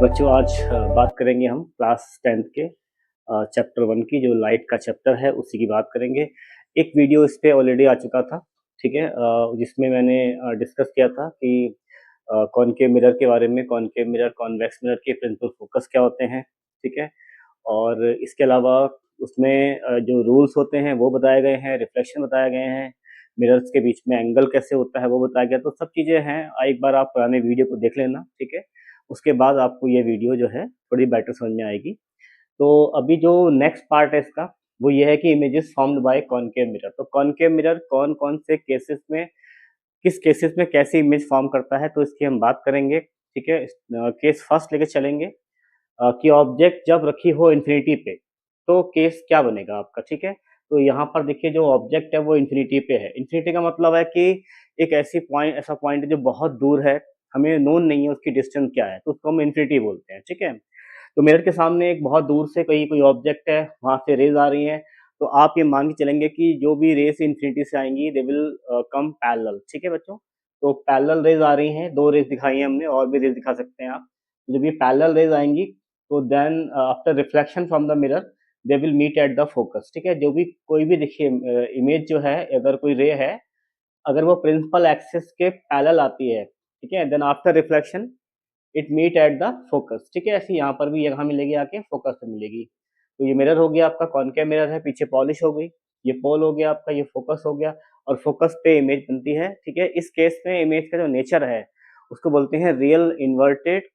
बच्चों आज बात करेंगे हम क्लास 10th के चैप्टर 1 की, जो लाइट का चैप्टर है उसी की बात करेंगे। एक वीडियो इस पे ऑलरेडी आ चुका था, ठीक है, जिसमें मैंने डिस्कस किया था कि कॉनकेव मिरर के बारे में, कॉनकेव मिरर कॉन्वेक्स मिरर के प्रिंसिपल फोकस क्या होते हैं, ठीक है। और इसके अलावा उसमें जो रूल्स होते हैं वो बताए गए हैं, रिफ्लेक्शन बताए गए हैं, मिरर्स के बीच में एंगल कैसे होता है वो बताया गया। तो सब चीज़ें हैं, एक बार आप पुराने वीडियो को देख लेना, ठीक है। उसके बाद आपको ये वीडियो जो है थोड़ी बेटर समझ में आएगी। तो अभी जो नेक्स्ट पार्ट है इसका, वो ये है कि images formed by concave mirror. तो कॉनकेव मिरर कौन कौन से केसेस में, किस केसेस में कैसी इमेज फॉर्म करता है, तो इसकी हम बात करेंगे, ठीक है। केस फर्स्ट लेके चलेंगे कि ऑब्जेक्ट जब रखी हो इन्फिनिटी पे, तो केस क्या बनेगा आपका, ठीक है। तो यहाँ पर देखिए जो ऑब्जेक्ट है वो इन्फिनिटी पे है। इन्फिनिटी का मतलब है कि एक ऐसा पॉइंट है जो बहुत दूर है, हमें नोन नहीं है उसकी डिस्टेंस क्या है, तो उसको हम इन्फिनिटी बोलते हैं, ठीक है। तो मिरर के सामने एक बहुत दूर से कोई ऑब्जेक्ट है, वहां से रेज आ रही हैं, तो आप ये मान के चलेंगे कि जो भी रेस इन्फिनिटी से आएंगी दे विल कम पैरेलल, ठीक है बच्चों। तो पैरेलल रेज आ रही हैं, दो रेस दिखाई हैं हमने, और भी रेस दिखा सकते हैं आप। तो जब ये पैरेलल रेज आएंगी तो then after reflection from the mirror they will meet at the focus, ठीक है। जो भी कोई भी देखिए इमेज जो है, अगर कोई रे है, अगर वो प्रिंसिपल एक्सिस के पैरेलल आती है, ठीक है, then after reflection it meet at the focus, ठीक है। ऐसे यहाँ पर भी यहाँ मिलेगी, आके फोकस पे मिलेगी। तो ये मिरर हो गया आपका, कॉनकेव मिरर है, पीछे पॉलिश हो गई, ये पोल हो गया आपका, ये फोकस हो गया, और फोकस पे इमेज बनती है, ठीक है। इस केस में इमेज का जो नेचर है उसको बोलते हैं real inverted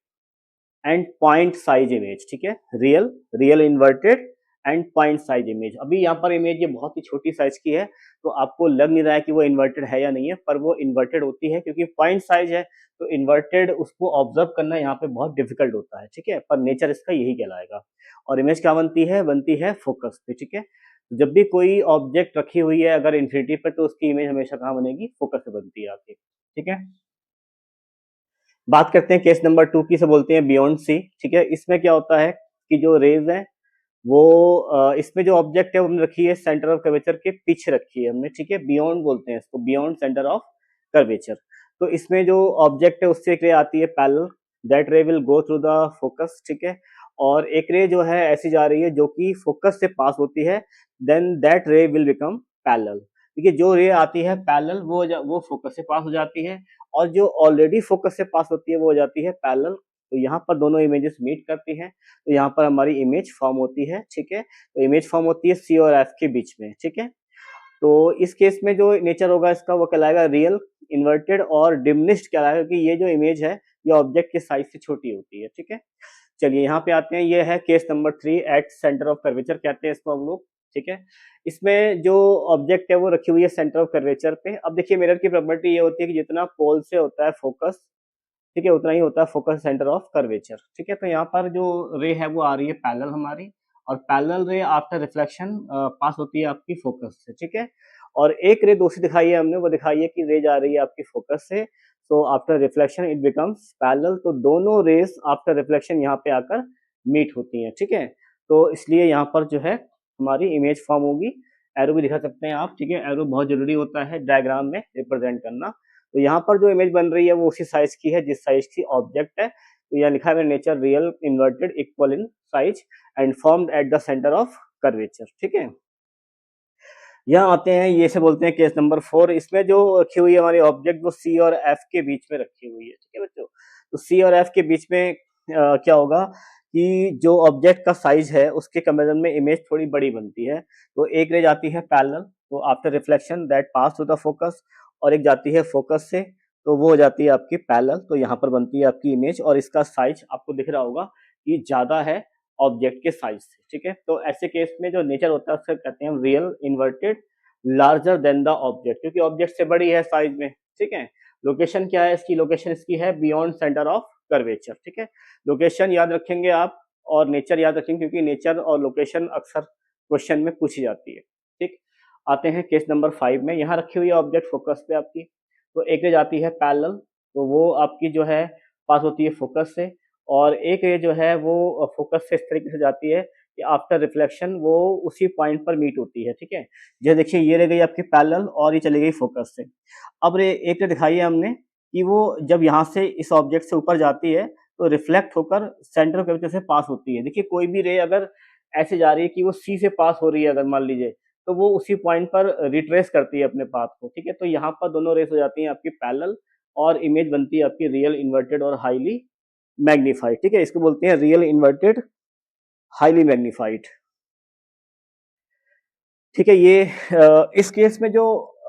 and point size image, ठीक है। Real real inverted and point size image. अभी यहाँ पर इमेज ये बहुत ही छोटी साइज की है, तो आपको लग नहीं रहा है कि वो इन्वर्टेड है या नहीं है, पर वो इन्वर्टेड होती है क्योंकि पॉइंट साइज है। तो इन्वर्टेड उसको ऑब्जर्व करना यहाँ पे बहुत डिफिकल्ट होता है, ठीक है, पर नेचर इसका यही कहलाएगा। और इमेज क्या बनती है फोकस पे, ठीक है। जब भी कोई ऑब्जेक्ट रखी हुई है अगर इन्फिनिटी पे, तो उसकी इमेज हमेशा कहाँ बनेगी, फोकस पे बनती है आपकी, ठीक है। बात करते हैं केस नंबर 2 की, से बोलते हैं बियॉन्ड सी, ठीक है। इसमें क्या होता है कि जो रेज है वो इसमें जो ऑब्जेक्ट है वो हमने रखी है सेंटर ऑफ कर्वेचर के पीछे रखी है हमने, ठीक है। बियॉन्ड बोलते हैं इसको, बियॉन्ड सेंटर ऑफ कर्वेचर। तो इसमें जो ऑब्जेक्ट है उससे एक रे आती है parallel, that ray will go through the focus, ठीक है। और एक रे जो है ऐसी जा रही है जो कि फोकस से पास होती है, then that ray will become parallel. देखिए जो रे आती है पैरेलल वो फोकस से पास हो जाती है, और जो ऑलरेडी फोकस से पास होती है वो हो जाती है पैरेलल। तो यहाँ पर दोनों इमेजेस मीट करती हैं, तो यहाँ पर हमारी इमेज फॉर्म होती है, ठीक है। तो इमेज फॉर्म होती है सी और एफ के बीच में, ठीक है। तो इस केस में जो नेचर होगा इसका वो कहलाएगा रियल इन्वर्टेड और डिमिनिश्ड कहलाएगा, क्योंकि ये जो इमेज है ये ऑब्जेक्ट के साइज से छोटी होती है, ठीक है। चलिए यहाँ पे आते हैं, ये है case number 3, at centre of curvature कहते हैं इसको हम लोग, ठीक है। इसमें जो ऑब्जेक्ट है वो रखी हुई है सेंटर ऑफ कर्वेचर पे। अब देखिए मिरर की प्रॉपर्टी ये होती है कि जितना पोल से होता है फोकस, ठीक है, उतना ही होता है फोकस सेंटर ऑफ कर्वेचर, ठीक है। तो यहाँ पर जो रे है वो आ रही है पैरेलल हमारी, और पैरेलल रे आफ्टर रिफ्लेक्शन पास होती है आपकी फोकस से, ठीक है। और एक रे दूसरी दिखाई है हमने, वो दिखाई है कि रे जा रही है आपकी फोकस से, so after reflection it becomes parallel. तो दोनों रेस आफ्टर रिफ्लेक्शन यहाँ पे आकर मीट होती हैं, ठीक है। तो इसलिए यहाँ पर जो है हमारी इमेज फॉर्म होगी। एरो भी दिखा सकते हैं आप, ठीक है, एरो बहुत जरूरी होता है डायग्राम में रिप्रेजेंट करना। तो यहाँ पर जो इमेज बन रही है वो उसी साइज की है जिस साइज की ऑब्जेक्ट है। तो यहाँ लिखा है nature real inverted equal in size and formed at the centre of curvature, ठीक है। यहाँ आते हैं, ये से बोलते हैं केस नंबर 4। इसमें जो रखी हुई है हमारी ऑब्जेक्ट वो सी और एफ के बीच में रखी हुई है, ठीक है बच्चों। तो सी और एफ के बीच में क्या होगा कि जो ऑब्जेक्ट का साइज है उसके कंपेरिजन में इमेज थोड़ी बड़ी बनती है। तो एक रे जाती है पैरेलल, तो after reflection that pass to the focus, और एक जाती है फोकस से, तो वो हो जाती है आपकी पैरेलल। तो यहाँ पर बनती है आपकी इमेज, और इसका साइज आपको दिख रहा होगा कि ज्यादा है ऑब्जेक्ट के साइज से, ठीक है। तो ऐसे केस में जो नेचर होता है उससे कहते हैं real inverted larger than the object, क्योंकि ऑब्जेक्ट से बड़ी है साइज में, ठीक है। लोकेशन क्या है इसकी, लोकेशन इसकी है बियॉन्ड सेंटर ऑफ कर्वेचर, ठीक है। लोकेशन याद रखेंगे आप, और नेचर याद रखेंगे, क्योंकि नेचर और लोकेशन अक्सर क्वेश्चन में पूछी जाती है, ठीक। आते हैं केस नंबर 5 में। यहाँ रखी हुई है ऑब्जेक्ट फोकस पे आपकी, तो एक रे जाती है पैरेलल, तो वो आपकी जो है पास होती है फोकस से, और एक रे जो है वो फोकस से इस तरीके से जाती है कि आफ्टर रिफ्लेक्शन वो उसी पॉइंट पर मीट होती है, ठीक है। जैसे देखिए ये रह गई आपकी पैरेलल और ये चली गई फोकस से। अब रे एक रे दिखाई है हमने कि वो जब यहाँ से इस ऑब्जेक्ट से ऊपर जाती है तो रिफ्लेक्ट होकर सेंटर ऑफ कर्वेचर से पास होती है। देखिए कोई भी रे अगर ऐसे जा रही है कि वो सी से पास हो रही है, अगर मान लीजिए, तो वो उसी पॉइंट पर रिट्रेस करती है अपने पाथ को, ठीक है। तो यहाँ पर दोनों रेस हो जाती हैं आपकी पैरेलल, और इमेज बनती है आपकी रियल इन्वर्टेड और हाईली मैग्नीफाइड, ठीक है। इसको बोलते हैं रियल इन्वर्टेड हाईली मैग्नीफाइड, ठीक है। ये इस केस में जो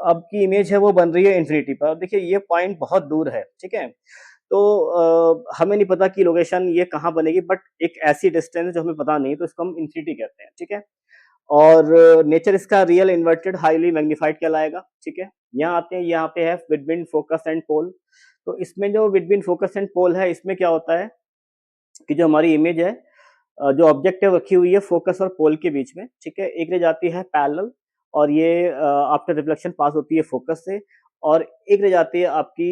आपकी इमेज है वो बन रही है इन्फिनिटी पर। देखिए ये पॉइंट बहुत दूर है, ठीक है। तो हमें नहीं पता कि लोकेशन ये कहाँ बनेगी, बट एक ऐसी डिस्टेंस जो हमें पता नहीं, तो इसको हम इन्फिनिटी कहते हैं, ठीक है। और नेचर इसका रियल इन्वर्टेड हाईली मैग्नीफाइड कहलाएगा, ठीक है। यहाँ आते हैं, यहाँ पे है बिटवीन फोकस एंड पोल। तो इसमें जो बिटवीन फोकस एंड पोल है, इसमें क्या होता है कि जो हमारी इमेज है, जो ऑब्जेक्ट है वो रखी हुई है फोकस और पोल के बीच में, ठीक है। एक रह जाती है पैरेलल, और ये आफ्टर रिफ्लेक्शन पास होती है फोकस से, और एक रह जाती है आपकी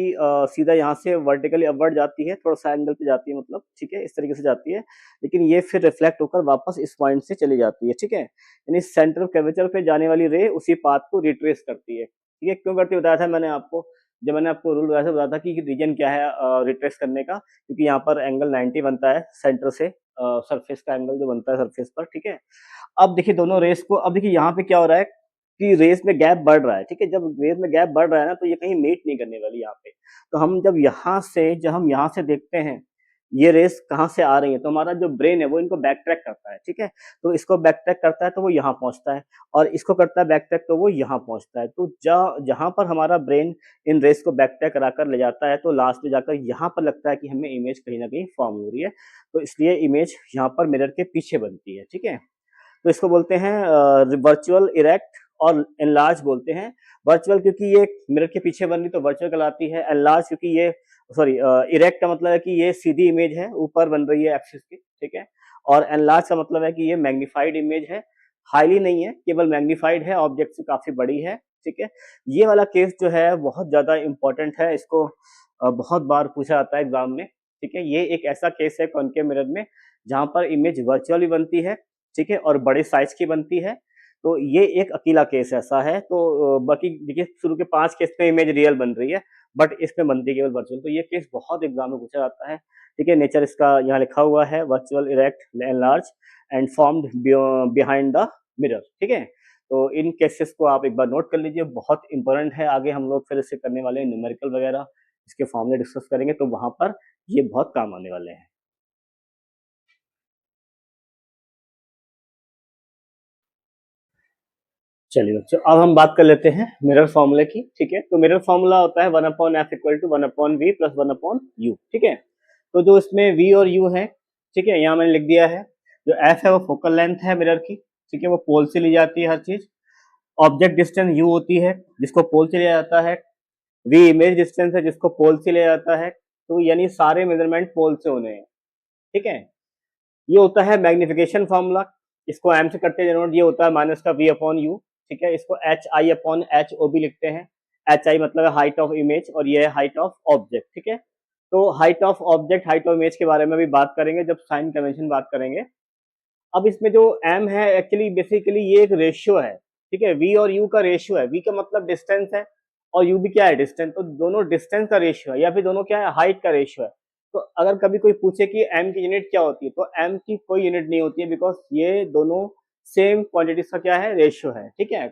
सीधा यहाँ से वर्टिकली अपवर्ड जाती है, थोड़ा सा एंगल पे जाती है, मतलब, ठीक है, इस तरीके से जाती है। लेकिन ये फिर रिफ्लेक्ट होकर वापस इस पॉइंट से चली जाती है, ठीक है। यानी सेंटर ऑफ कर्वेचर पे जाने वाली रे उसी पाथ को रिट्रेस करती है, ठीक है। क्यों करती है बताया था मैंने आपको, जब मैंने आपको रूल बताया था कि रीजन क्या है रिट्रेस करने का, क्योंकि यहाँ पर एंगल 90 बनता है सेंटर से सरफेस का एंगल जो बनता है सरफेस पर, ठीक है। अब देखिए दोनों रेस को, अब देखिए यहाँ पे क्या हो रहा है कि रेस में गैप बढ़ रहा है, ठीक है। जब रेस में गैप बढ़ रहा है ना, तो ये कहीं मीट नहीं करने वाली यहाँ पे। तो हम जब हम यहाँ से देखते हैं ये रेस कहाँ से आ रही है, तो हमारा जो ब्रेन है वो इनको बैक ट्रैक करता है, ठीक है। तो इसको बैक ट्रैक करता है तो वो यहाँ पहुंचता है, और इसको करता है बैक ट्रैक तो वो यहाँ पहुंचता है। तो जहां पर हमारा ब्रेन इन रेस को बैक ट्रैक कराकर ले जाता है, तो लास्ट में जाकर यहाँ पर लगता है कि हमें इमेज कहीं ना कहीं फॉर्म हो रही है। तो इसलिए इमेज यहाँ पर मिरर के पीछे बनती है, ठीक है। तो इसको बोलते हैं वर्चुअल इरेक्ट, और एनलार्ज बोलते हैं। वर्चुअल क्योंकि ये मिरर के पीछे बन रही तो वर्चुअल कहलाती है। एनलार्ज क्योंकि ये, सॉरी, इरेक्ट का मतलब है कि ये सीधी इमेज है, ऊपर बन रही है एक्सिस की, ठीक है। और एनलार्ज का मतलब है कि ये मैग्नीफाइड इमेज है, हाईली नहीं है, केवल मैग्नीफाइड है, ऑब्जेक्ट से काफी बड़ी है, ठीक है। ये वाला केस जो है बहुत ज्यादा इंपॉर्टेंट है, इसको बहुत बार पूछा जाता है एग्जाम में, ठीक है। ये एक ऐसा केस है कॉनकेव मिरर में जहां पर इमेज वर्चुअली बनती है, ठीक है, और बड़े साइज की बनती है। तो ये एक अकेला केस ऐसा है। तो बाकी देखिए शुरू के 5 केस में इमेज रियल बन रही है, बट इसमें बनती है केवल वर्चुअल। तो ये केस बहुत एग्जाम में पूछा जाता है, ठीक है। नेचर इसका यहाँ लिखा हुआ है, virtual erect enlarge and formed behind the mirror, ठीक है। तो इन केसेस को आप एक बार नोट कर लीजिए, बहुत इंपॉर्टेंट है। आगे हम लोग फिर इससे करने वाले न्यूमेरिकल वगैरह, इसके फॉर्मूले डिस्कस करेंगे, तो वहां पर ये बहुत काम आने वाले हैं। चलिए बच्चों, अब हम बात कर लेते हैं मिरर फॉर्मूले की, ठीक है। तो मिरर फॉर्मूला होता है 1/f equal to 1/v plus 1/u, ठीक है। तो जो इसमें v और u है, ठीक है, यहाँ मैंने लिख दिया है। जो f है वो फोकल लेंथ है मिरर की, ठीक है, वो पोल से ली जाती है हर चीज। ऑब्जेक्ट डिस्टेंस u होती है जिसको पोल से लिया जाता है। v इमेज डिस्टेंस है जिसको पोल से लिया जाता है। तो यानी सारे मेजरमेंट पोल से होने हैं, ठीक है। ये होता है मैग्निफिकेशन फॉर्मूला, इसको एम से करते हैं, ये होता है माइनस का वी अपॉन यू, ठीक है। इसको h i upon h o भी लिखते हैं। एच आई मतलब है हाइट ऑफ इमेज, और ये है हाइट ऑफ ऑब्जेक्ट, ठीक है। तो height of object, height of image के बारे में भी बात करेंगे जब साइन कन्वेंशन बात करेंगे। अब इसमें जो एम है एक्चुअली बेसिकली ये एक रेशियो है, ठीक है। वी और यू का रेशियो है, वी का मतलब डिस्टेंस है, और यू भी क्या है, डिस्टेंस। तो दोनों डिस्टेंस का रेशियो है, या फिर दोनों क्या है, हाइट का रेशियो है। तो अगर कभी कोई पूछे कि एम की यूनिट क्या होती है, तो एम की कोई यूनिट नहीं होती है, बिकॉज ये दोनों सेम क्वांटिटीज का क्या है, रेशियो है, ठीक है।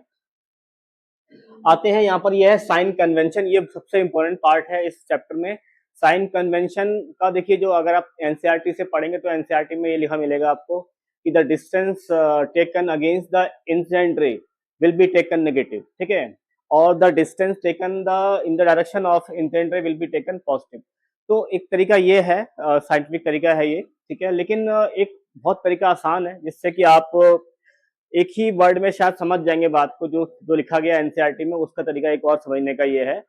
आते हैं यहाँ पर, यह है साइन कन्वेंशन, ये सबसे इंपॉर्टेंट पार्ट है इस चैप्टर में। साइन कन्वेंशन का देखिए, जो अगर आप एनसीईआरटी से पढ़ेंगे तो एनसीईआरटी में ये लिखा मिलेगा आपको कि the distance taken against the incident ray will be taken negative, ठीक है, और the distance taken the in the direction of incident ray will be taken positive. तो एक तरीका ये है, साइंटिफिक तरीका है ये, ठीक है। लेकिन एक बहुत तरीका आसान है जिससे कि आप एक ही वर्ड में शायद समझ जाएंगे बात को, जो जो लिखा गया एनसीईआरटी में। उसका तरीका एक और समझने का ये है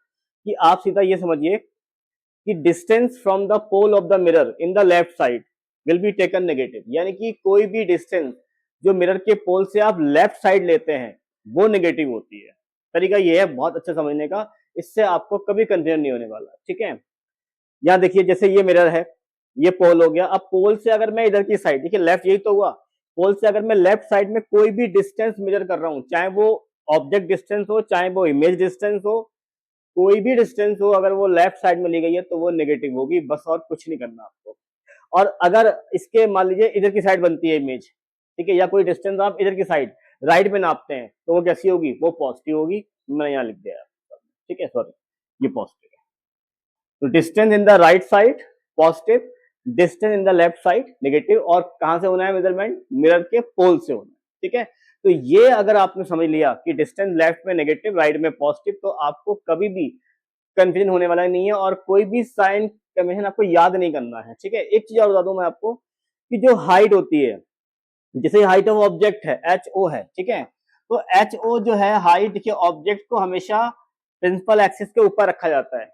कि आप सीधा ये समझिए कि distance from the pole of the mirror in the left side will be taken negative. यानी कि कोई भी डिस्टेंस जो मिरर के पोल से आप लेफ्ट साइड लेते हैं वो नेगेटिव होती है। तरीका ये है बहुत अच्छा समझने का, इससे आपको कभी कंफ्यूजन नहीं होने वाला, ठीक है। यहाँ देखिए, जैसे ये मिरर है, ये पोल हो गया। अब पोल से अगर मैं इधर की साइड, देखिए लेफ्ट यही तो हुआ, पोल से अगर मैं लेफ्ट साइड में कोई भी डिस्टेंस मेजर कर रहा हूं, चाहे वो ऑब्जेक्ट डिस्टेंस हो, चाहे वो इमेज डिस्टेंस हो, कोई भी डिस्टेंस हो, अगर वो लेफ्ट साइड में ली गई है तो वो नेगेटिव होगी, बस और कुछ नहीं करना आपको। और अगर इसके मान लीजिए इधर की साइड बनती है इमेज, ठीक है, या कोई डिस्टेंस आप इधर की साइड राइट में नापते हैं तो वो कैसी होगी, वो पॉजिटिव होगी। मैंने यहाँ लिख दिया, ठीक है, सॉरी, ये पॉजिटिव है। तो distance in the right side positive, distance in the left side negative. और कहां से होना है मेजरमेंट, मिरर के पोल से होना है, ठीक है। तो ये अगर आपने समझ लिया कि डिस्टेंस लेफ्ट में नेगेटिव राइट में पॉजिटिव, तो आपको कभी भी कंफ्यूजन होने वाला नहीं है और कोई भी साइन कन्वेंशन आपको याद नहीं करना है, ठीक है। एक चीज और बता दूं मैं आपको कि जो हाइट होती है, जैसे हाइट ऑफ ऑब्जेक्ट है एच ओ है, ठीक है, तो एच ओ जो है हाइट के ऑब्जेक्ट को हमेशा प्रिंसिपल एक्सिस के ऊपर रखा जाता है।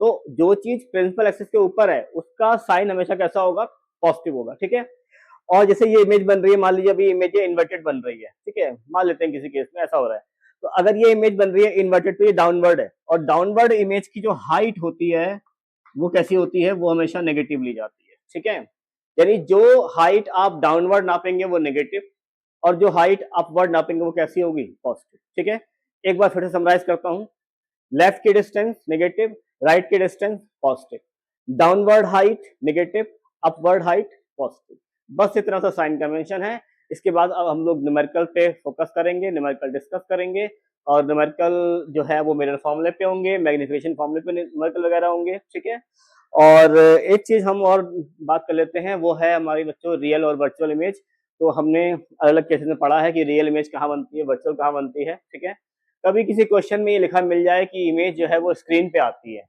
तो जो चीज प्रिंसिपल एक्सिस के ऊपर है उसका साइन हमेशा कैसा होगा, पॉजिटिव होगा, ठीक है। और जैसे ये इमेज बन रही है, मान लीजिए अभी इमेज इन्वर्टेड बन रही है, ठीक है, मान लेते हैं किसी केस में ऐसा हो रहा है, तो अगर ये इमेज बन रही है इन्वर्टेड तो ये डाउनवर्ड है, और डाउनवर्ड इमेज की जो हाइट होती है वो कैसी होती है, वो हमेशा नेगेटिव ली जाती है, ठीक है। यानी जो हाइट आप डाउनवर्ड नापेंगे वो नेगेटिव, और जो हाइट अपवर्ड नापेंगे वो कैसी होगी, पॉजिटिव, ठीक है। एक बार फिर से समराइज करता हूं, लेफ्ट की डिस्टेंस नेगेटिव, राइट की distance positive, downward height negative, upward height positive. बस इतना सा साइन कन्वेंशन है। इसके बाद अब हम लोग न्यूमेरिकल पे फोकस करेंगे, न्यूमेरिकल डिस्कस करेंगे, और न्यूमेरिकल जो है वो मिरर फॉर्मूले पे होंगे, मैग्निफिकेशन फॉर्मूले पे न्यूमेरिकल वगैरह होंगे, ठीक है। और एक चीज हम और बात कर लेते हैं, वो है हमारी बच्चों रियल और वर्चुअल इमेज। तो हमने अलग अलग केसेस में पढ़ा है कि रियल इमेज कहाँ बनती है, वर्चुअल कहाँ बनती है, ठीक है। कभी किसी क्वेश्चन में ये लिखा मिल जाए कि इमेज जो है वो स्क्रीन पे आती है,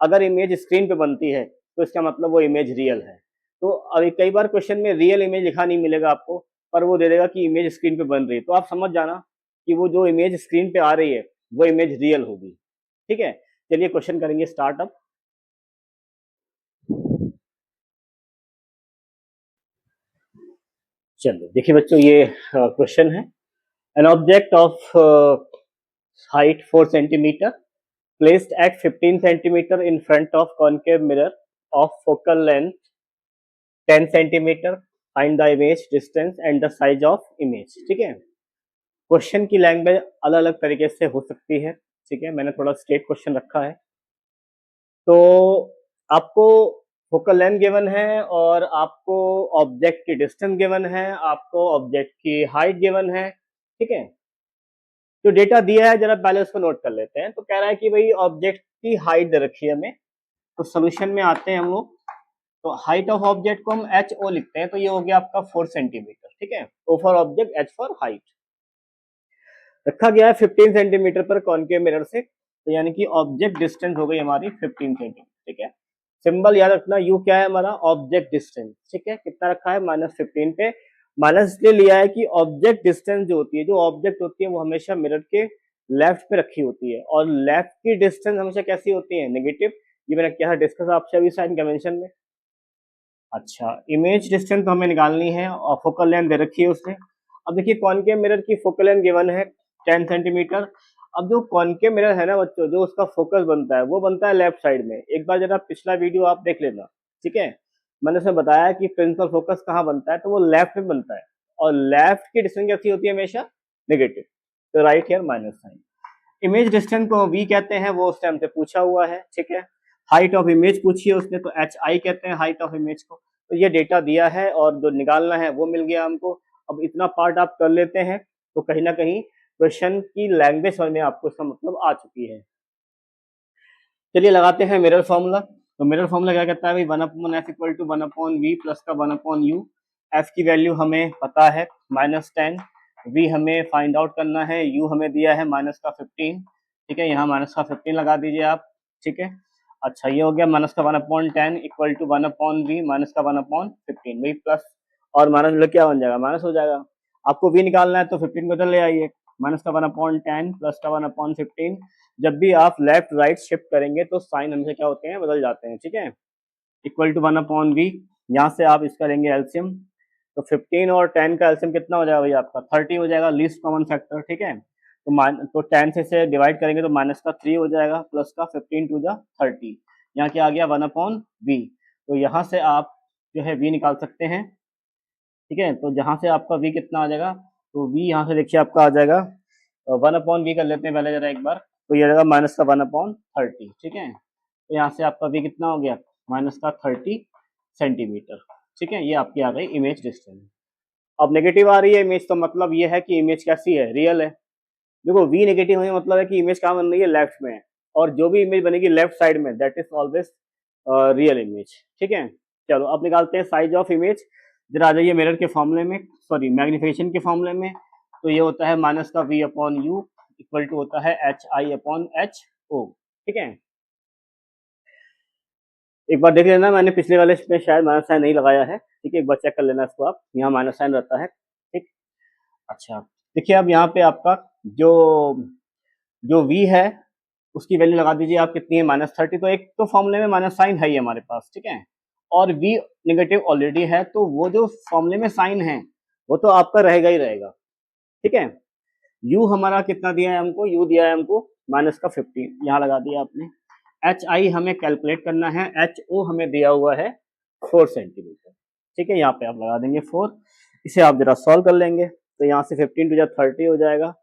अगर इमेज स्क्रीन पे बनती है तो इसका मतलब वो इमेज रियल है। तो अभी कई बार क्वेश्चन में रियल इमेज लिखा नहीं मिलेगा आपको, पर वो दे देगा कि इमेज स्क्रीन पे बन रही है, तो आप समझ जाना कि वो जो इमेज स्क्रीन पे आ रही है वो इमेज रियल होगी, ठीक है। चलिए क्वेश्चन करेंगे स्टार्ट अप। चलो देखिए बच्चों, ये क्वेश्चन है, an object of height 4 centimetre placed at 15 centimeter in front of concave mirror of focal length 10 centimeter, find the image distance and the size of image, ठीक है। क्वेश्चन की language अलग अलग तरीके से हो सकती है, ठीक है, मैंने थोड़ा स्टेट क्वेश्चन रखा है। तो आपको फोकल लेंथ गिवन है, और आपको ऑब्जेक्ट की डिस्टेंस गिवन है, आपको ऑब्जेक्ट की हाइट गिवन है, ठीक है। जो डेटा दिया है जरा पहले उसको नोट कर लेते हैं। तो कह रहा है कि भाई ऑब्जेक्ट की हाइट दे रखी है हमें, तो सोल्यूशन में आते हैं हम लोग। तो हाइट ऑफ ऑब्जेक्ट को हम एच ओ लिखते हैं, तो ये हो गया आपका 4 सेंटीमीटर, ठीक है। O for object, h for height. रखा गया है 15 सेंटीमीटर पर कॉनकेव मिरर से, तो यानी कि ऑब्जेक्ट डिस्टेंस हो गई हमारी 15 सेंटीमीटर, ठीक है। सिंबल याद रखना, यू क्या है हमारा, ऑब्जेक्ट डिस्टेंस, ठीक है। कितना रखा है, -15 पे। माइनस इसलिए लिया है कि ऑब्जेक्ट डिस्टेंस जो होती है, जो ऑब्जेक्ट होती है वो हमेशा मिरर के लेफ्ट पे रखी होती है, और लेफ्ट की डिस्टेंस हमेशा कैसी होती है, नेगेटिव। ये मैंने क्या डिस्कस आपसे अभी साइन कन्वेंशन में। अच्छा, इमेज डिस्टेंस तो हमें निकालनी है, और फोकल लेंथ दे रखी है उसने। अब देखिए कॉनकेव मिरर की फोकल लेंथ गिवन है 10 सेंटीमीटर। अब जो कॉनकेव मिरर है ना बच्चों, जो उसका फोकस बनता है वो बनता है लेफ्ट साइड में। एक बार जरा पिछला वीडियो आप देख लेना, ठीक है। मैंने उसमें बताया कि प्रिंसिपल फोकस कहाँ बनता है, तो वो लेफ्ट में बनता है, और लेफ्ट की डिस्टेंस कैसी होती है, हमेशा नेगेटिव। तो right here minus sign. Image distance को वी कहते हैं, वो उसने हमसे पूछा हुआ है, ठीक है। हाइट ऑफ इमेज पूछी है उसने, तो एच आई कहते हैं हाइट ऑफ इमेज को। तो ये डेटा दिया है और जो निकालना है वो मिल गया हमको। अब इतना पार्ट आप कर लेते हैं तो कहीं ना कहीं क्वेश्चन की लैंग्वेज समझ में आपको इसका मतलब आ चुकी है। चलिए लगाते हैं मिरर फॉर्मूला। तो मिरर फॉर्मूला क्या कहता है भाई, 1/f = 1/v प्लस का 1/u। एफ की वैल्यू हमें पता है -10, वी हमें फाइंड आउट करना है, यू हमें दिया है -15, ठीक है। यहाँ -15 लगा दीजिए आप, ठीक है। अच्छा, ये हो गया -1/10 = 1/v -1/15, वही प्लस और माइनस मतलब क्या बन जाएगा, माइनस हो जाएगा। आपको v निकालना है तो 15 को इधर ले आइए, -1/10 प्लस का 1/15। जब भी आप लेफ्ट राइट शिफ्ट करेंगे तो साइन हमेशा क्या होते हैं, बदल जाते हैं, ठीक है। इक्वल टू 1/v, यहाँ से आप इसका लेंगे एलसीएम, तो 15 और 10 का एलसीएम कितना हो जाएगा भैया आपका, 30 हो जाएगा, लीस्ट कॉमन फैक्टर, ठीक है। तो 10 से इसे डिवाइड करेंगे तो -3 हो जाएगा, प्लस का 15 टू जा 30, यहाँ क्या आ गया 1/v। तो यहाँ से आप जो है v निकाल सकते हैं, ठीक है। तो जहाँ से आपका v कितना आ जाएगा, तो v यहाँ से देखिए आपका आ जाएगा 1/v कर लेते हैं पहले जरा एक बार, तो ये रहेगा -1/30, ठीक है। तो यहाँ से आपका v कितना हो गया, -30 सेंटीमीटर। ठीक है, ये आपकी आ गई इमेज डिस्टेंस। अब नेगेटिव आ रही है इमेज, तो मतलब ये है कि इमेज कैसी है, रियल है। देखो वी नेगेटिव होने मतलब है कि इमेज कहाँ बन रही है, लेफ्ट में है, और जो भी इमेज बनेगी लेफ्ट साइड में that is always real image. ठीक है, चलो अब निकालते हैं साइज ऑफ इमेज। जरा आ जाइए मिरर के फॉर्मूले में, सॉरी मैग्निफिकेशन के फॉर्मूले में। तो ये होता है माइनस का v upon u equal to होता है h i upon h o. ठीक है, एक बार देख लेना, मैंने पिछले वाले में शायद माइनस साइन नहीं लगाया है। ठीक है, एक बार चेक कर लेना इसको आप, यहाँ माइनस साइन रहता है। ठीक, अच्छा देखिए अब यहाँ पे आपका जो जो v है उसकी वैल्यू लगा दीजिए आप, कितनी है, -30। तो एक तो फॉर्मूले में माइनस साइन है ही हमारे पास, ठीक है, और v नेगेटिव ऑलरेडी है, तो वो जो फॉर्मूले में साइन है वो तो आपका रहेगा ही रहेगा। ठीक है, u हमारा कितना दिया है हमको, u दिया है हमको -15, यहाँ लगा दिया आपने। एच आई हमें कैलकुलेट करना है, एच ओ हमें दिया हुआ है 4 सेंटीमीटर। ठीक है, यहाँ पे आप लगा देंगे 4। इसे आप जरा सॉल्व कर लेंगे, तो यहाँ से 15 टू 30 हो जाएगा,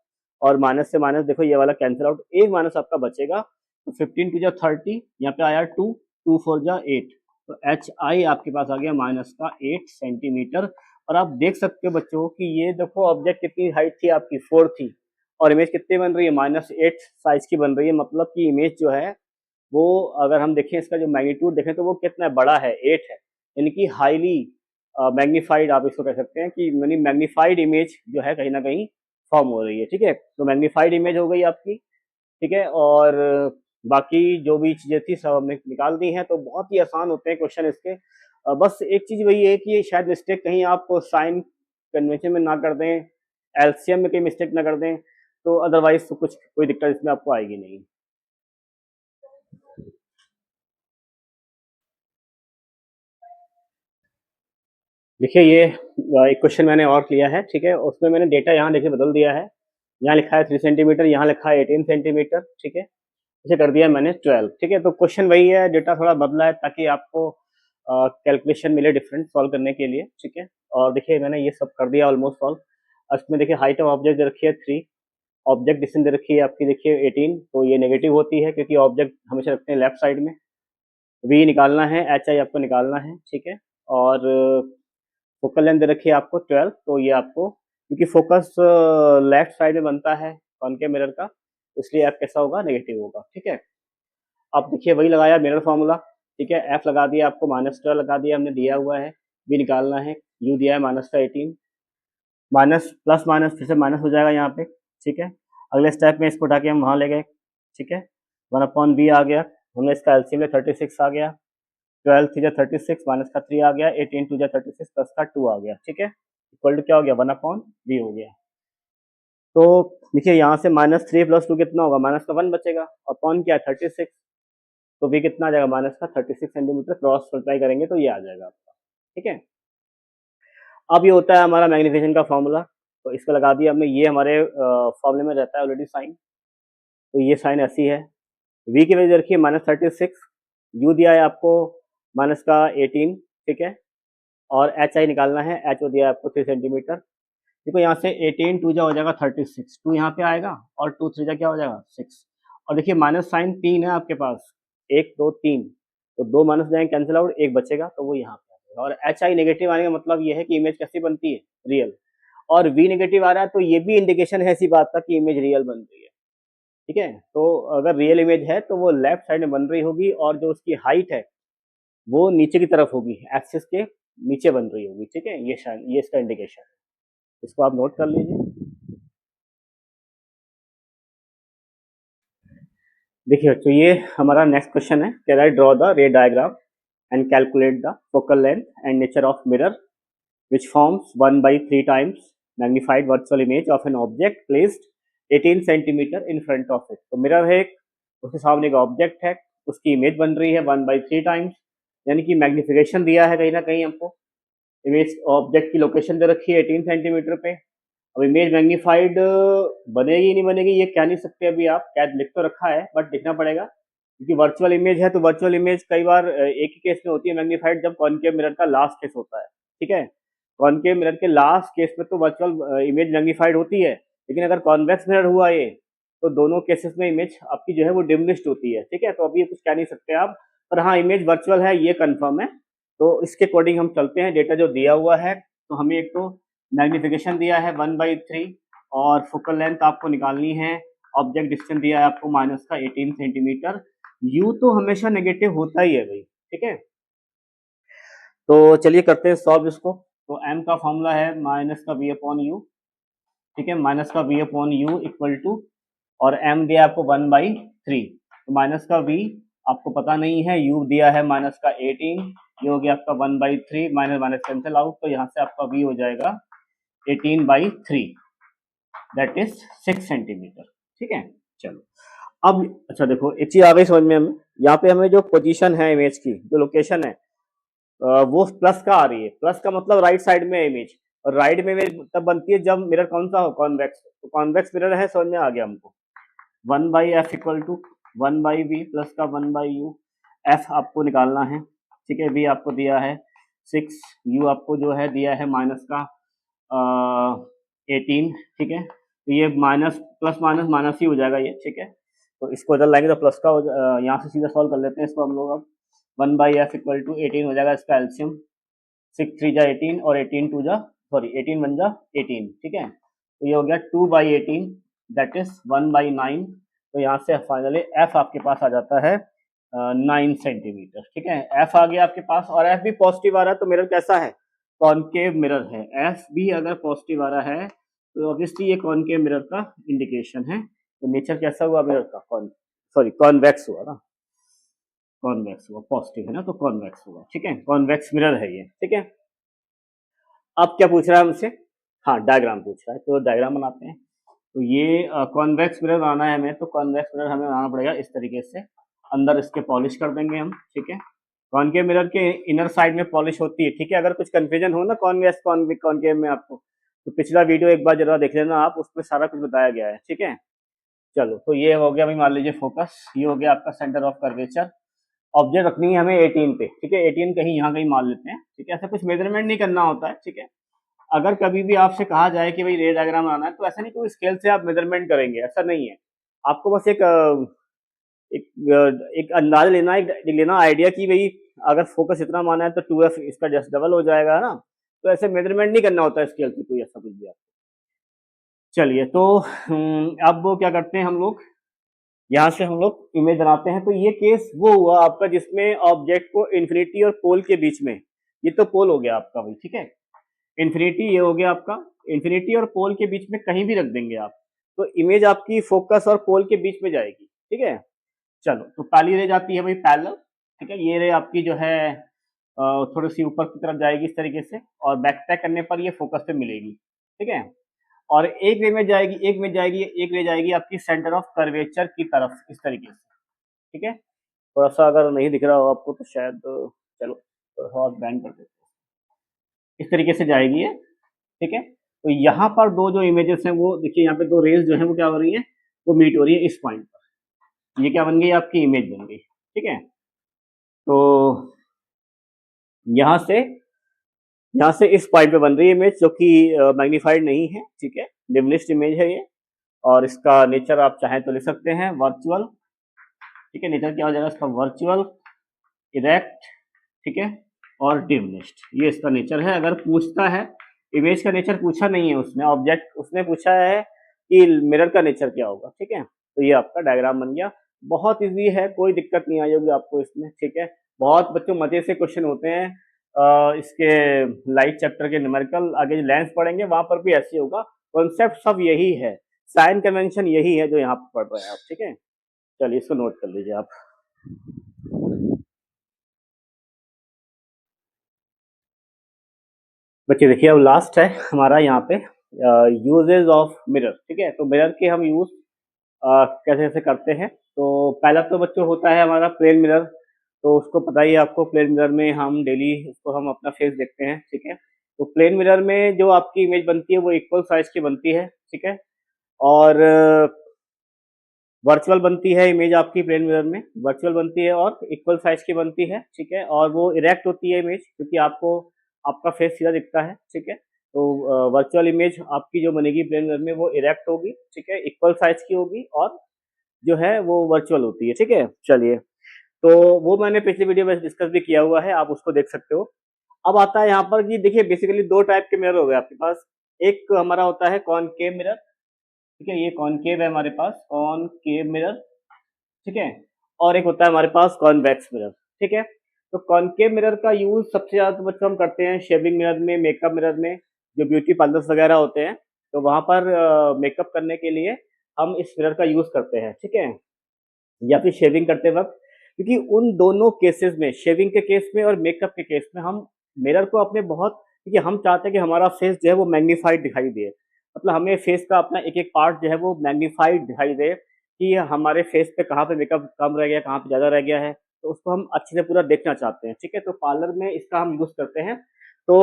और माइनस से माइनस देखो ये वाला कैंसिल आउट, एक माइनस आपका बचेगा। तो 15 टू 30, यहाँ पे आया 2, 2 4 जा 8, तो एच आई आपके पास आ गया माइनस का 8 सेंटीमीटर। और आप देख सकते हो बच्चों कि ये देखो ऑब्जेक्ट कितनी हाइट थी आपकी, 4 थी, और इमेज कितनी बन रही है, -8 साइज की बन रही है। मतलब कि इमेज जो है वो, अगर हम देखें इसका जो मैग्नीट्यूड देखें तो वो कितना बड़ा है, 8 है, यानी कि हाईली मैग्नीफाइड आप इसको कह सकते हैं कि यानी मैग्नीफाइड इमेज जो है कहीं ना कहीं फॉर्म हो रही है। ठीक है, तो मैग्नीफाइड इमेज हो गई आपकी। ठीक है, और बाकी जो भी चीजें थी सब हमने निकाल दी हैं। तो बहुत ही आसान होते हैं क्वेश्चन इसके। बस एक चीज वही है कि शायद मिस्टेक कहीं आप साइन कन्वेंशन में ना कर दें, एलसीएम में कहीं मिस्टेक ना कर दें, तो अदरवाइज तो कुछ कोई दिक्कत इसमें आपको आएगी नहीं। देखिए ये एक क्वेश्चन मैंने और किया है। ठीक है, उसमें मैंने डेटा यहाँ देखिए बदल दिया है, यहाँ लिखा है 3 सेंटीमीटर, यहाँ लिखा है 18 सेंटीमीटर। ठीक है, इसे कर दिया मैंने 12। ठीक है, तो क्वेश्चन वही है, डेटा थोड़ा बदला है ताकि आपको कैलकुलेशन मिले डिफरेंट सॉल्व करने के लिए। ठीक है, और देखिए मैंने ये सब कर दिया ऑलमोस्ट सॉल्व। इसमें देखिए हाइट ऑफ ऑब्जेक्ट दे रखी है 3, ऑब्जेक्ट डिस्टेंस दे रखी है आपकी देखिए 18, तो ये नेगेटिव होती है क्योंकि ऑब्जेक्ट हमेशा रखते हैं लेफ्ट साइड में। वी निकालना है, एच आई आपको निकालना है। ठीक है, और फोकल लेंथ दे रखी है आपको 12, तो ये आपको क्योंकि फोकस लेफ्ट साइड में बनता है कॉनकेव मिरर का, इसलिए एफ कैसा होगा, नेगेटिव होगा। ठीक है, अब देखिए वही लगाया मिरर फॉर्मूला। ठीक है, एफ लगा दिया आपको, -12 लगा दिया हमने, दिया हुआ है। बी निकालना है, यू दिया है -18, माइनस प्लस माइनस फिर से माइनस हो जाएगा यहाँ पे। ठीक है, अगले स्टेप में इसको उठा के हम वहाँ ले गए। ठीक है, 1/b आ गया, हमने इसका एलसीएम में 36 आ गया, 12 3 36 माइनस का 3 आ गया, 18 2 36 प्लस का 2 आ गया। ठीक है, इक्वल टू क्या हो गया, 1/b हो गया। तो देखिए यहाँ से -3 + 2 कितना होगा, माइनस का 1 बचेगा, अपॉन क्या है 36, तो भी कितना आ जाएगा, माइनस का 36 सेंटीमीटर, क्रॉस मल्टीप्लाई करेंगे तो ये आ जाएगा आपका। ठीक है, अब ये होता है हमारा मैग्निफिकेशन का फॉर्मूला, तो इसको लगा दिया हमने, ये हमारे फॉर्मूले में रहता है ऑलरेडी साइन, तो ये साइन ऐसी है। वी की वैल्यू रखिए -36, यू दिया है आपको माइनस का 18। ठीक है, और एच आई निकालना है, एच ओ दिया है आपको 3 सेंटीमीटर। देखो यहाँ से 18 2 जा हो जाएगा 36, 2 यहाँ पे आएगा, और 2 3 जा क्या हो जाएगा 6। और देखिए माइनस साइन 3 है आपके पास, 1 2 3, तो 2 माइनस जाएंगे कैंसिल आउट, 1 बचेगा, तो वो यहाँ पे आ जाएगा। और एच आई नेगेटिव आने का मतलब ये है कि इमेज कैसी बनती है, रियल। और वी नेगेटिव आ रहा है तो ये भी इंडिकेशन है ऐसी बात का कि इमेज रियल बन रही है। ठीक है, तो अगर रियल इमेज है तो वो लेफ्ट साइड में बन रही होगी, और जो उसकी हाइट है वो नीचे की तरफ होगी, एक्सिस के नीचे बन रही होगी। ठीक है, ये इसका इंडिकेशन है, इसको आप नोट कर लीजिए। देखिए तो ये हमारा नेक्स्ट क्वेश्चन है, कैन आई ड्रॉ द रे diagram and calculate the focal length and nature of mirror which forms 1/3 times magnified virtual image of an object placed 18 centimetre in front of it। तो mirror है एक, उसके सामने एक object है, उसकी image बन रही है 1/3 टाइम्स, यानी कि मैग्निफिकेशन दिया है कहीं ना कहीं हमको। इमेज ऑब्जेक्ट की लोकेशन दे रखी है 18 सेंटीमीटर पे। अब इमेज मैग्नीफाइड बनेगी नहीं बनेगी ये कह नहीं सकते अभी आप, क्या लिख तो रखा है बट देखना पड़ेगा, क्योंकि वर्चुअल इमेज है तो वर्चुअल इमेज कई बार एक ही केस में होती है मैग्नीफाइड, जब कॉनकेव मिरर का लास्ट केस होता है। ठीक है, कॉनकेव मिरर के लास्ट केस में तो वर्चुअल इमेज मैग्नीफाइड होती है, लेकिन अगर कॉन्वेक्स मिरर हुआ ये, तो दोनों केसेस में इमेज आपकी जो है वो डिमिनिश्ड होती है। ठीक है, तो अभी कुछ कह नहीं सकते आप, पर हाँ इमेज वर्चुअल है ये कंफर्म है। तो इसके अकॉर्डिंग हम चलते हैं। डेटा जो दिया हुआ है, तो हमें एक तो मैग्निफिकेशन दिया है 1/3 और फोकल लेंथ आपको निकालनी है। ऑब्जेक्ट डिस्टेंस दिया है आपको माइनस का 18 सेंटीमीटर। यू तो हमेशा नेगेटिव होता ही है भाई, ठीक है। तो चलिए करते हैं सॉल्व इसको। तो m का फॉर्मूला है माइनस का v अपॉन यू, ठीक है, माइनस का v upon u equal to, और m दिया आपको 1/3, तो माइनस का v आपको पता नहीं है, u दिया है माइनस का 18, ये हो गया आपका 1/3, माइनस माइनस कैंसिल आउट, तो यहाँ से आपका v हो जाएगा 18/3, दैट इज 6 सेंटीमीटर, ठीक है। चलो अब अच्छा देखो एक चीज आ गई समझ में हमें, यहाँ पे हमें जो पोजीशन है इमेज की, जो लोकेशन है वो प्लस का आ रही है। प्लस का मतलब राइट साइड में इमेज, और राइट में इमेज तब बनती है जब मिरर कौन सा हो, कॉन्वेक्स। तो कॉन्वेक्स मिरर है, समझ में आ गया हमको। 1/f equal to 1/v plus का 1/u। f आपको निकालना है, ठीक है, v आपको दिया है 6, u आपको जो है दिया है माइनस का 18, ठीक है। तो ये माइनस प्लस माइनस माइनस ही हो जाएगा ये, ठीक है। तो इसको इधर लाएंगे तो प्लस का यहाँ से सीधा सॉल्व कर लेते हैं इसको हम लोग। अब 1/f इक्वल टू 18 हो जाएगा इसका एल्सियम, 6 3 जा 18 और 18 2 जा, सॉरी 18 1 जा 18, ठीक है। तो ये हो गया 2/18, दैट इज 1/9। तो यहाँ से फाइनली f आपके पास आ जाता है 9 सेंटीमीटर, ठीक है। f आ गया आपके पास, और f भी पॉजिटिव आ रहा है, तो मिरर कैसा है, कॉनकेव मिरर है। f भी अगर पॉजिटिव आ रहा है तो ऑब्वियसली ये कॉनकेव मिरर का इंडिकेशन है। तो नेचर कैसा हुआ मिरर का, कॉन्वेक्स हुआ ना, कॉन्वेक्स हुआ, पॉजिटिव है ना, तो कॉन्वेक्स हुआ, ठीक है। कॉन्वेक्स मिरर है ये, ठीक है। अब क्या पूछ रहा है हमसे, हाँ डायग्राम पूछ रहा है, तो डायग्राम बनाते हैं। तो ये कॉन्वेक्स मिरर बनाना है हमें, तो कॉन्वेक्स मिरर हमें बनाना पड़ेगा इस तरीके से। अंदर इसके पॉलिश कर देंगे हम, ठीक है। कॉनकेव मिरर के इनर साइड में पॉलिश होती है, ठीक है। अगर कुछ कंफ्यूजन हो ना कॉन्वेक्स कॉनकेव में आपको, तो पिछला वीडियो एक बार जरा देख लेना आप, उसमें सारा कुछ बताया गया है, ठीक है। चलो तो ये हो गया भाई, मान लीजिए फोकस, ये हो गया आपका सेंटर ऑफ कर्वेचर। ऑब्जेक्ट रखनी है हमें 18 पे, ठीक है। 18 कहीं यहाँ कहीं मान लेते हैं, ठीक है। ऐसा कुछ मेजरमेंट नहीं करना होता है, ठीक है। अगर कभी भी आपसे कहा जाए कि भाई रे डायग्राम बनाना है, तो ऐसा नहीं कोई स्केल से आप मेजरमेंट करेंगे, ऐसा नहीं है। आपको बस एक अंदाजा लेना, एक लेना आइडिया कि भाई अगर फोकस इतना माना है तो 2f इसका जस्ट डबल हो जाएगा ना। तो ऐसे मेजरमेंट नहीं करना होता है स्केल से, कोई ऐसा कुछ भी। आप चलिए तो अब वो क्या करते हैं हम लोग, यहाँ से हम लोग इमेज बनाते हैं। तो ये केस वो हुआ आपका जिसमें ऑब्जेक्ट को इन्फिनिटी और पोल के बीच में, ये तो पोल हो गया आपका भाई, ठीक है। इन्फिनिटी ये हो गया आपका, इन्फिनिटी और पोल के बीच में कहीं भी रख देंगे आप, तो इमेज आपकी फोकस और पोल के बीच में जाएगी, ठीक है। चलो तो पहली रे जाती है भाई पैरेलल, ठीक है। ये रे आपकी जो है थोड़ी सी ऊपर की तरफ जाएगी इस तरीके से, और बैक ट्रैक करने पर ये फोकस पे मिलेगी, ठीक है। और एक रे में जाएगी, एक रे जाएगी आपकी सेंटर ऑफ कर्वेचर की तरफ इस तरीके से, ठीक है। थोड़ा सा अगर नहीं दिख रहा हो आपको तो शायद चलो थोड़ा सा बैंड कर देते हैं, इस तरीके से जाएगी ये, ठीक है। तो यहाँ पर दो जो इमेजेस हैं वो देखिए, यहाँ पे दो रेज जो है वो क्या हो रही है, वो मीट हो रही है इस पॉइंट पर। ये क्या बन गई, आपकी इमेज बन गई, ठीक है। तो यहाँ से इस पॉइंट पे बन रही है इमेज, जो कि मैग्नीफाइड नहीं है, ठीक है, डिमिनिश्ड इमेज है ये। और इसका नेचर आप चाहें तो लिख सकते हैं वर्चुअल, ठीक है। नेचर क्या हो जाएगा इसका, वर्चुअल, इरेक्ट, ठीक है, और डिमिनिश्ड, ये इसका नेचर है। अगर पूछता है, इमेज का नेचर पूछा नहीं है उसने, ऑब्जेक्ट उसने पूछा है कि मिरर का नेचर क्या होगा, ठीक है। तो ये आपका डायग्राम बन गया, बहुत इजी है, कोई दिक्कत नहीं आई होगी आपको इसमें, ठीक है। बहुत बच्चों मजे से क्वेश्चन होते हैं इसके लाइट चैप्टर के न्यूमेरिकल, आगे जो लेंस पढ़ेंगे वहां पर भी ऐसे होगा। कॉन्सेप्ट सब यही है, साइन कन्वेंशन यही है जो यहाँ पर पढ़ रहे हैं आप, ठीक है। चलिए इसको नोट कर लीजिए आप। बच्चे देखिए अब लास्ट है हमारा यहाँ पे यूजेज ऑफ मिरर, ठीक है। तो मिरर के हम यूज कैसे कैसे करते हैं। तो पहला तो बच्चों होता है हमारा प्लेन मिरर, तो उसको पता ही है आपको, प्लेन मिरर में हम डेली उसको हम अपना फेस देखते हैं, ठीक है। तो प्लेन मिरर में जो आपकी इमेज बनती है वो इक्वल साइज की बनती है, ठीक है। और वर्चुअल बनती है इमेज आपकी प्लेन मिरर में, वर्चुअल बनती है और इक्वल साइज की बनती है, ठीक है। और वो इरेक्ट होती है इमेज, क्योंकि आपको आपका फेस सीधा दिखता है, ठीक है। तो वर्चुअल इमेज आपकी जो बनेगी प्लेन मिरर में वो इरेक्ट होगी, ठीक है, इक्वल साइज की होगी, और जो है वो वर्चुअल होती है, ठीक है। चलिए तो वो मैंने पिछली वीडियो में डिस्कस भी किया हुआ है, आप उसको देख सकते हो। अब आता है यहाँ पर कि देखिए बेसिकली दो टाइप के मिरर हो गए आपके पास। एक हमारा होता है कॉनकेव मिरर, ठीक है, ये कॉनकेव है हमारे पास, कॉनकेव मिरर, ठीक है। और एक होता है हमारे पास कॉन्वेक्स मिरर, ठीक है। तो कॉनकेव मिरर का यूज सबसे ज्यादा तो बच्चों हम करते हैं शेविंग मिरर में, मेकअप मिरर में, जो ब्यूटी पार्लर्स वगैरह होते हैं, तो वहां पर मेकअप करने के लिए हम इस मिरर का यूज करते हैं, ठीक है, या फिर शेविंग करते वक्त। क्योंकि उन दोनों केसेस में, शेविंग के केस में और मेकअप के केस में, हम मिरर को अपने बहुत, क्योंकि हम चाहते हैं कि हमारा फेस जो है वो मैग्नीफाइड दिखाई दे, मतलब हमें फेस का अपना एक एक पार्ट जो है वो मैग्नीफाइड दिखाई दे, कि हमारे फेस पे कहाँ पे मेकअप कम रह गया, कहाँ पे ज्यादा रह गया है, तो उसको हम अच्छे से पूरा देखना चाहते हैं, ठीक है। तो पार्लर में इसका हम यूज करते हैं। तो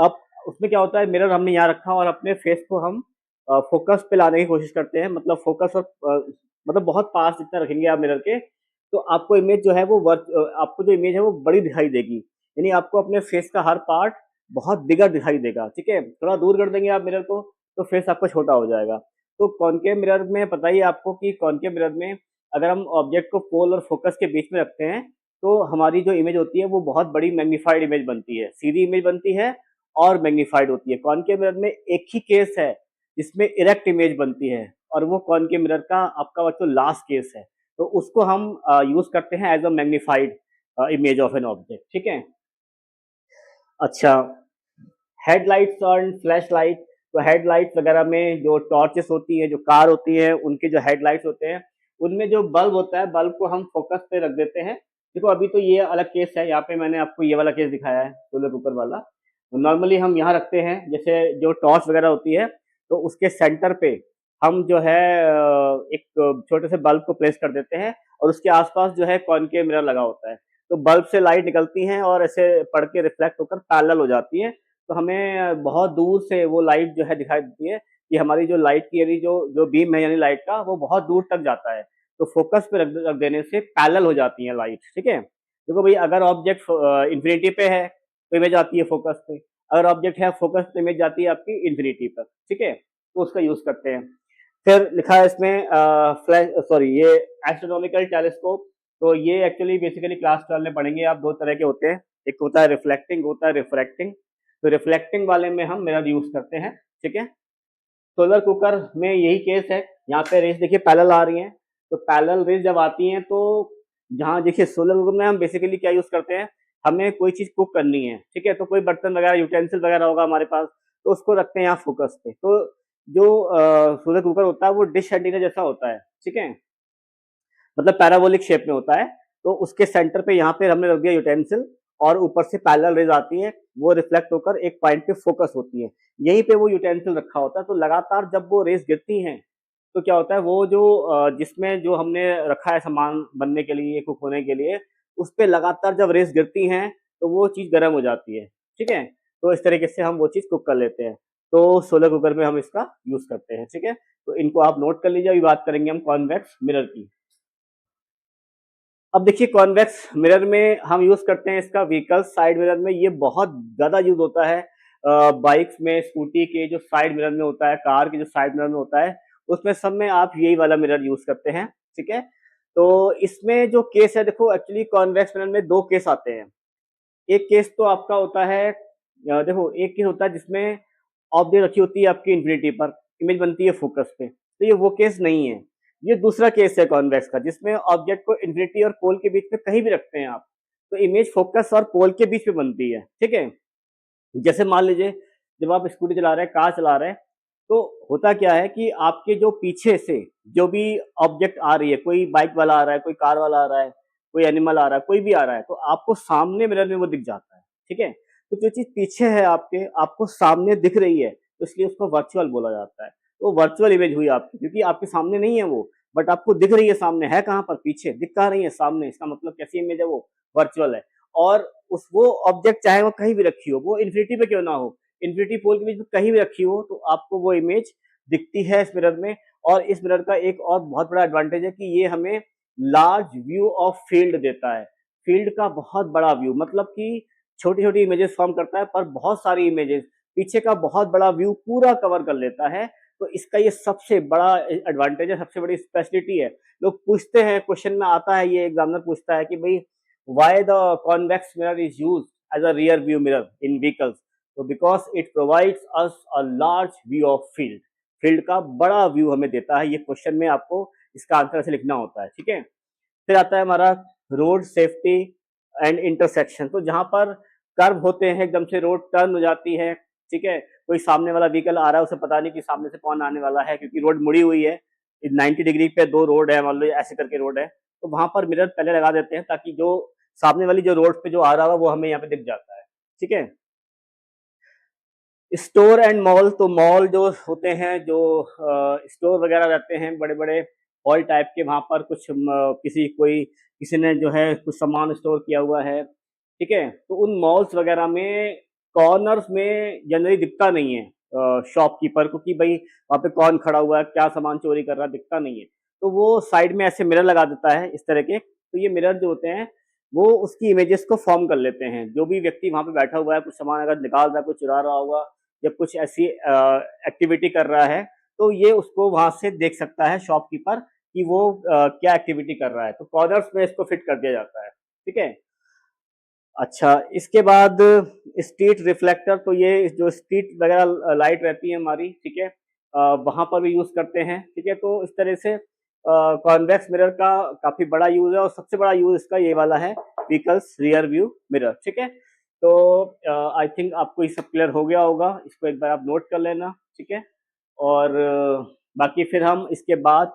अब उसमें क्या होता है, मिरर हमने यहाँ रखा और अपने फेस को हम फोकस पे लाने की कोशिश करते हैं, मतलब फोकस और मतलब बहुत पास जितना रखेंगे आप मिरर के, तो आपको इमेज जो है वो आपको जो इमेज है वो बड़ी दिखाई देगी, यानी आपको अपने फेस का हर पार्ट बहुत बिगर दिखाई देगा, ठीक है। थोड़ा दूर कर देंगे आप मिरर को तो फेस आपका छोटा हो जाएगा। तो कॉनकेव मिरर में पता ही है आपको कि कॉनकेव मिरर में अगर हम ऑब्जेक्ट को पोल और फोकस के बीच में रखते हैं, तो हमारी जो इमेज होती है वो बहुत बड़ी मैग्नीफाइड इमेज बनती है, सीधी इमेज बनती है और मैग्नीफाइड होती है। कॉनकेव मिरर में एक ही केस है जिसमें इरेक्ट इमेज बनती है, और वो कॉनकेव मिरर का आपका बच्चों लास्ट केस है, तो उसको हम यूज करते हैं as a magnified image of an object, ठीक है। अच्छा, हेडलाइट्स और फ्लैश लाइट, तो हेडलाइट्स वगैरह में जो टॉर्चेस होती है, जो कार होती है, उनके जो हेडलाइट्स होते हैं, उनमें जो बल्ब होता है, बल्ब को हम फोकस पे रख देते हैं। देखो अभी तो ये अलग केस है, यहाँ पे मैंने आपको ये वाला केस दिखाया है सोलर कुकर वाला। नॉर्मली हम यहाँ रखते हैं, जैसे जो टॉर्च वगैरह होती है, तो उसके सेंटर पे हम जो है एक छोटे से बल्ब को प्लेस कर देते हैं, और उसके आसपास जो है कॉनकेव मिरर लगा होता है। तो बल्ब से लाइट निकलती है और ऐसे पड़ के रिफ्लेक्ट होकर पैरेलल हो जाती है, तो हमें बहुत दूर से वो लाइट जो है दिखाई देती है, कि हमारी जो लाइट की यानी जो जो बीम है यानी लाइट का, वो बहुत दूर तक जाता है। तो फोकस पे रख देने से पैरेलल हो जाती है लाइट, ठीक है। देखो भाई, अगर ऑब्जेक्ट इन्फिनिटी पे है तो इमेज आती है फोकस पे, अगर ऑब्जेक्ट है फोकस तो इमेज जाती है आपकी इन्फिनिटी पर, ठीक है। तो उसका यूज करते हैं। फिर लिखा है इसमें फ्लैश, सॉरी, ये एस्ट्रोनॉमिकल टेलीस्कोप। तो ये एक्चुअली बेसिकली क्लास 12 में पढ़ेंगे आप, दो तरह के होते हैं, एक होता है रिफ्लेक्टिंग, होता है रिफ्रैक्टिंग। तो रिफ्लेक्टिंग वाले में हम मिरर यूज करते हैं, ठीक है। सोलर कुकर में यही केस है, यहाँ पे रेस देखिए पैरेलल आ रही हैं, तो पैरेलल रेस जब आती हैं तो जहाँ देखिए सोलर कुकर में हम बेसिकली क्या यूज करते हैं, हमें कोई चीज कुक करनी है, ठीक है, तो कोई बर्तन वगैरह यूटेंसिल वगैरह होगा हमारे पास, तो उसको रखते हैं यहाँ फोकस पे। तो जो सोलर कुकर होता है वो डिश एंटीना जैसा होता है, ठीक है, मतलब पैराबोलिक शेप में होता है। तो उसके सेंटर पे यहाँ पे हमने रख दिया यूटेंसिल, और ऊपर से पैरेलल रेज आती है, वो रिफ्लेक्ट होकर एक पॉइंट पे फोकस होती है, यहीं पे वो यूटेंसिल रखा होता है। तो लगातार जब वो रेस गिरती हैं, तो क्या होता है, वो जो जिसमें जो हमने रखा है सामान बनने के लिए, कुक होने के लिए, उस पे लगातार जब रेस गिरती हैं तो वो चीज गर्म हो जाती है, ठीक है। तो इस तरीके से हम वो चीज कुक कर लेते हैं। तो सोलर कुकर में हम इसका यूज करते हैं, ठीक है। तो इनको आप नोट कर लीजिए। अभी बात करेंगे हम कॉन्वेक्स मिरर की। अब देखिए कॉन्वेक्स मिरर में हम यूज करते हैं इसका व्हीकल साइड मिरर में, ये बहुत ज्यादा यूज होता है बाइक्स में, स्कूटी के जो साइड मिरर में होता है, कार के जो साइड मिरर में होता है, उसमें सब में आप यही वाला मिरर यूज करते हैं, ठीक है। तो इसमें जो केस है, देखो एक्चुअली कॉन्वेक्स मिरर में दो केस आते हैं। एक केस तो आपका होता है, देखो एक केस होता है जिसमें ऑब्जेक्ट रखी होती है आपकी इन्फिनिटी पर, इमेज बनती है फोकस पे, तो ये वो केस नहीं है। ये दूसरा केस है कॉन्वेक्स का, जिसमें ऑब्जेक्ट को इन्फिनिटी और पोल के बीच में कहीं भी रखते हैं आप, तो इमेज फोकस और पोल के बीच में बनती है, ठीक है। जैसे मान लीजिए, जब आप स्कूटी चला रहे हैं, कार चला रहे हैं, तो होता क्या है कि आपके जो पीछे से जो भी ऑब्जेक्ट आ रही है, कोई बाइक वाला आ रहा है, कोई कार वाला आ रहा है, कोई एनिमल आ रहा है, कोई भी आ रहा है, तो आपको सामने मिरर में वो दिख जाता है, ठीक है। तो जो चीज पीछे है आपके, आपको सामने दिख रही है, तो इसलिए उसको वर्चुअल बोला जाता है। तो वर्चुअल इमेज हुई आपकी, क्योंकि आपके सामने नहीं है वो, बट आपको दिख रही है सामने, है कहाँ पर, पीछे दिख कहाँ रही है, सामने, इसका मतलब कैसी इमेज है, वो वर्चुअल है। और उस वो ऑब्जेक्ट चाहे वो कहीं भी रखी हो, वो इन्फिनिटी पे क्यों ना हो, इन्फिनिटी पोल के बीच में कहीं भी रखी हो, तो आपको वो इमेज दिखती है इस मिरर में। और इस मिरर का एक और बहुत बड़ा एडवांटेज है कि ये हमें लार्ज व्यू ऑफ फील्ड देता है, फील्ड का बहुत बड़ा व्यू, मतलब कि छोटी छोटी इमेजेस फॉर्म करता है, पर बहुत सारी इमेजेस, पीछे का बहुत बड़ा व्यू पूरा कवर कर लेता है। तो इसका ये सबसे बड़ा एडवांटेज है, सबसे बड़ी स्पेशलिटी है। लोग पूछते हैं, क्वेश्चन में आता है, ये एग्जामिनर पूछता है कि भाई why the convex mirror is used as a rear view mirror in vehicles, तो because it provides us a large view of field, field का बड़ा व्यू हमें देता है। ये क्वेश्चन में आपको इसका आंसर ऐसे लिखना होता है, ठीक है। फिर आता है हमारा रोड सेफ्टी एंड इंटरसेक्शन, तो जहां पर कर्व होते हैं, एकदम से रोड टर्न हो जाती है, ठीक है, कोई सामने वाला व्हीकल आ रहा है, उसे पता नहीं कि सामने से कौन आने वाला है, क्योंकि रोड मुड़ी हुई है, 90 डिग्री पे दो रोड है, मान लो ऐसे करके रोड है, तो वहां पर मिरर पहले लगा देते हैं ताकि जो सामने वाली जो रोड पे जो आ रहा है वो हमें यहाँ पे दिख जाता है, ठीक है। स्टोर एंड मॉल, तो मॉल जो होते हैं, जो स्टोर वगैरह रहते हैं बड़े बड़े हॉल टाइप के, वहां पर कुछ किसी ने जो है कुछ सामान स्टोर किया हुआ है, ठीक है, तो उन मॉल्स वगैरह में कॉर्नर्स में जनरली दिखता नहीं है शॉपकीपर को कि भाई वहां पे कौन खड़ा हुआ है, क्या सामान चोरी कर रहा है, दिखता नहीं है, तो वो साइड में ऐसे मिरर लगा देता है इस तरह के। तो ये मिरर जो होते हैं वो उसकी इमेजेस को फॉर्म कर लेते हैं, जो भी व्यक्ति वहां पे बैठा हुआ है, कुछ सामान अगर निकाल रहा है, कुछ चुरा रहा होगा या कुछ ऐसी एक्टिविटी कर रहा है, तो ये उसको वहां से देख सकता है शॉपकीपर कि वो क्या एक्टिविटी कर रहा है, तो कॉर्नर्स में इसको फिट कर दिया जाता है, ठीक है। अच्छा, इसके बाद स्ट्रीट रिफ्लेक्टर, तो ये जो स्ट्रीट वगैरह लाइट रहती है हमारी, ठीक है, वहां पर भी यूज करते हैं, ठीक है। तो इस तरह से कॉन्वेक्स मिरर का काफी बड़ा यूज है, और सबसे बड़ा यूज इसका ये वाला है, व्हीकल्स रियर व्यू मिरर, ठीक है। तो आई थिंक आपको ये सब क्लियर हो गया होगा, इसको एक बार आप नोट कर लेना, ठीक है। और बाकी फिर हम इसके बाद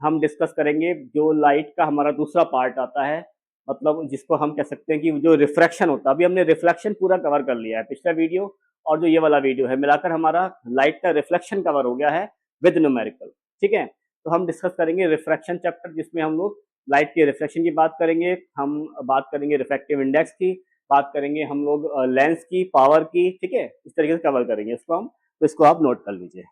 हम डिस्कस करेंगे जो लाइट का हमारा दूसरा पार्ट आता है, मतलब जिसको हम कह सकते हैं कि जो रिफ्रैक्शन होता है। अभी हमने रिफ्लेक्शन पूरा कवर कर लिया है, पिछला वीडियो और जो ये वाला वीडियो है मिलाकर हमारा लाइट का रिफ्लेक्शन कवर हो गया है विद न्यूमेरिकल, ठीक है। तो हम डिस्कस करेंगे रिफ्रैक्शन चैप्टर, जिसमें हम लोग लाइट के रिफ्लेक्शन की बात करेंगे, हम बात करेंगे रिफ्रैक्टिव इंडेक्स की, बात करेंगे हम लोग लेंस की, पावर की, ठीक है, इस तरीके से कवर करेंगे इसको हम, तो इसको आप नोट कर लीजिए।